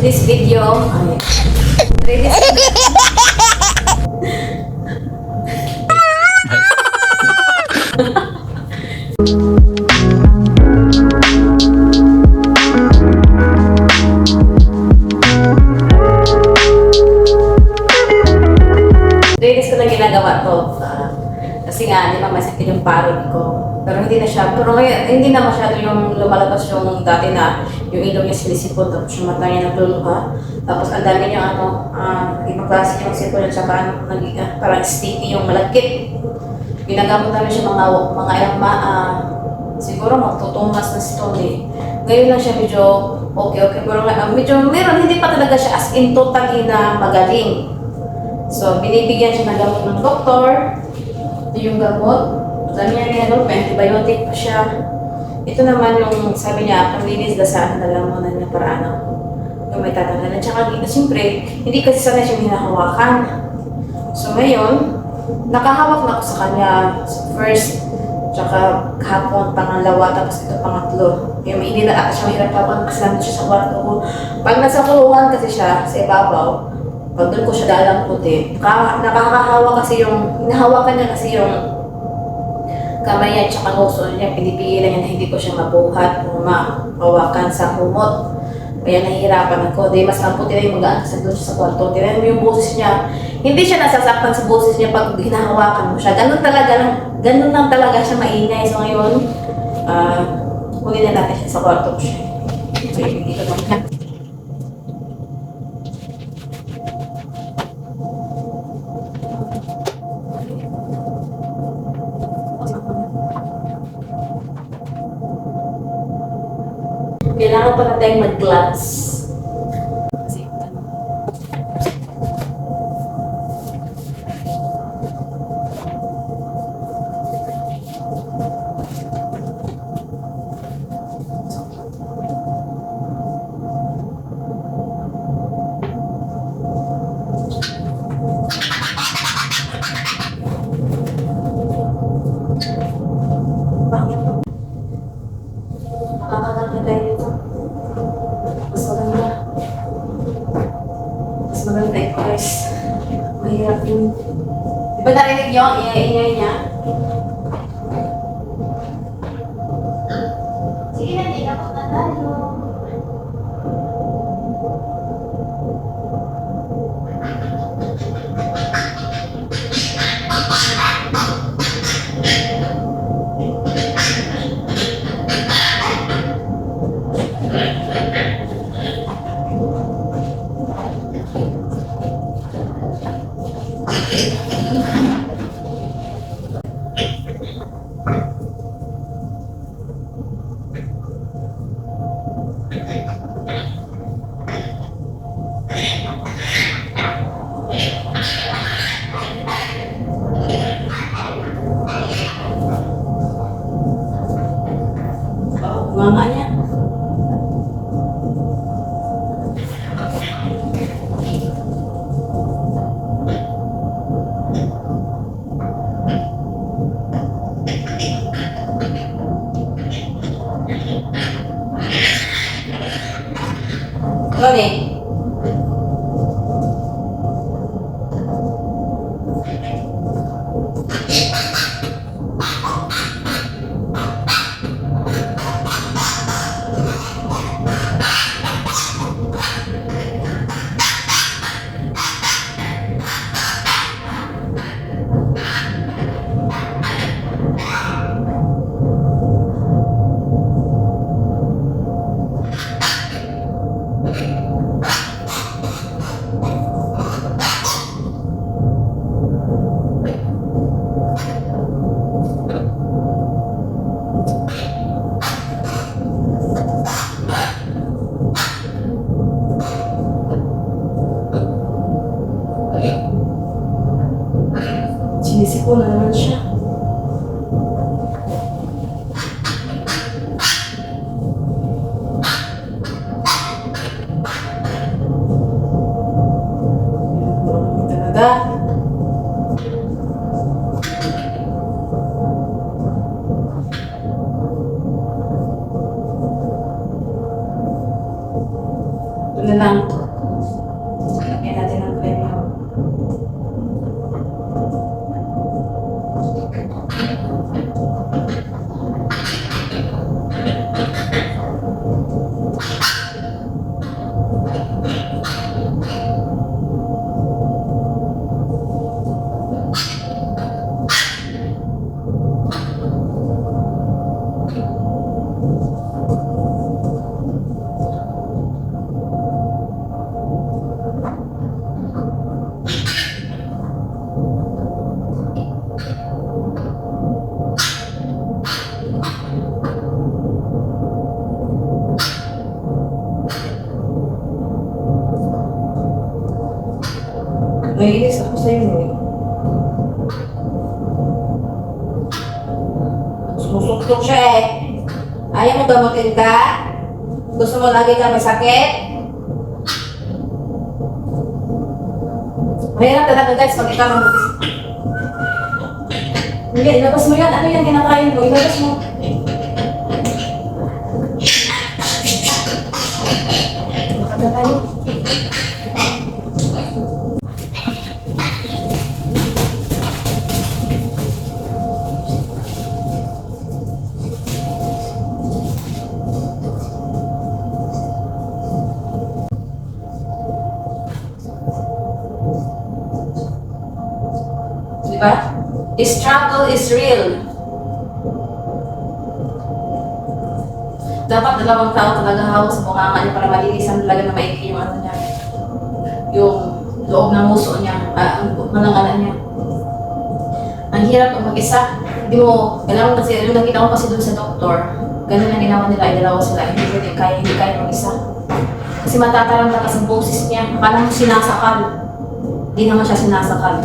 this video. Ready? Ladies ko na ginagawa to. Kasi nga, di ba, masakit yung parod ko. Pero hindi na siya, pero ngayon, hindi na masyado yung lumalabas yung dati na yung ilong niya sinisipon, tapos yung mata niya nagluluha. Tapos ang dami niya, ibang klase yung sipon at saka parang sticky yung malagkit. Ginagamot namin siya mga ilang siguro magtutumas na stone eh. Ngayon lang siya medyo okay. Pero medyo meron, hindi pa talaga siya as in totally na magaling. So, binibigyan siya ng gamot ng doktor. Ito yung gamot. Dami niya antibiotic pa siya. Ito naman yung sabi niya, panglinis dasahan na lang muna niya para yung may tatanggalan. Tsaka siyempre, hindi kasi sanay siya hinahawakan. So ngayon, nakahawak na ako sa kanya first, tsaka kahapon, pangalawa, tapos ito pangatlo. Yung hindi na ako siya mahirap habang kasi nandun siya sa kwarto ko. Pag nasa kulungan kasi siya sa ibabaw, pag doon ko siya dalang puti, nakakahawa kasi yung, hinahawakan niya kasi yung kamay niya at saka nguso niya, pinipigilan niya na hindi ko siya mabuhat o mahawakan sa kumot. Kaya nahihirapan ako. Dahil mas maputi na yung magaan kasi doon siya sa kwarto. Tignan mo yung boses niya. Hindi siya nasasaktan sa boses niya pag hinahawakan mo siya. Ganun lang talaga siya maingay. So ngayon, kunin na natin siya sa kwarto ko siya. So, dito naman. Kailangan pa na tayong mag-gloves. Kasi bakit to? Makakaganda tayo dito. Mas maganda. Mas maganda yung guys. Mahirap yun. Di ba narinig niyo ang ingay niya? Sige na, di kapag na tayo. Mama niya. Ronnie. Sinisipon na naman siya. Talaga. Ito na lang. lang. Lagyan natin ng premium. Naiinis ako sa'yo eh. Sumusuktok siya eh. Ayaw mo gamutin ka? Gusto mo lagi ka may sakit? Mahirap talaga guys pag ikaw ang hindi, ilabas mo yan. Ano yan kinakain mo? Ilabas mo. Baka tayo. Diba? The struggle is real. Dapat dalawang tao talaga hawak sa bunganga niya para malinisan talaga na maigi yung ano niya. Yung loob ng muso niya, malanganan niya. Ang hirap kung mag-isa. Hindi mo, kailangan kasi, yung nakita ko kasi dun sa doktor, ganun ang ginawa nila, ay dalawa sila, hindi kaya mag-isa. Kasi matatarang na kasi ang boses niya, akala mo sinasakal. Hindi naman siya sinasakal.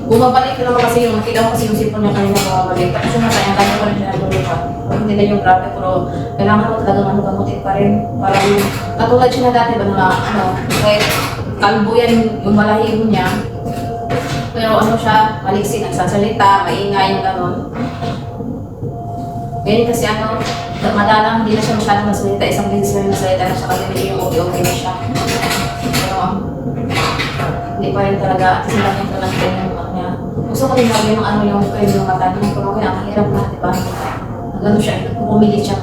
Bumabalik na naman kasi yung nakita ko kasi yung sipon niya kanina bumabalik. Tapos yung mata niya, kanya pa rin siya nagulupan. Hindi na yung grabe, pero kailangan mo talagang gamutin pa rin. Para yung, katulad siya na dati ba na kahit kalbo yan yung balahibo niya. Pero ano siya, maliksi, nagsasalita, maingay yung gano'n. Ganyan kasi madalang hindi na siya masyadong nasalita. Isang beses na yung nasalita na siya kasi hindi yung okay na siya. Pero hindi pa rin talaga, at sila yung talaga yung gusto ko rin lagi yung yung cream yung mata niya. Pero kaya ang hirap na, diba? Gano'n siya, pumilit siya.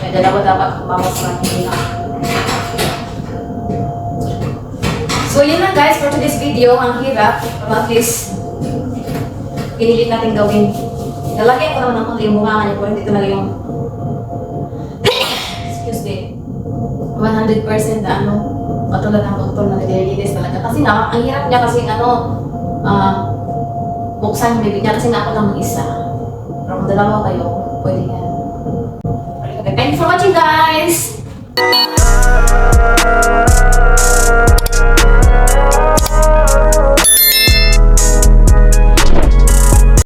Kaya dalawa dapat bawas pa niya. So yun lang guys for today's video. Ang hirap, pero at least pinilit natin gawin. Nalagyan ko naman ng kunti yung bunga niya, pero hindi talaga yung 100% na katulad ng doktor na nililinis talaga. Kasi nga, ang hirap niya kasi buksan yung bibig niya kasi nga ako lang mag-isa. Pero kung dalawa kayo, pwede yan. Okay, thanks for watching guys!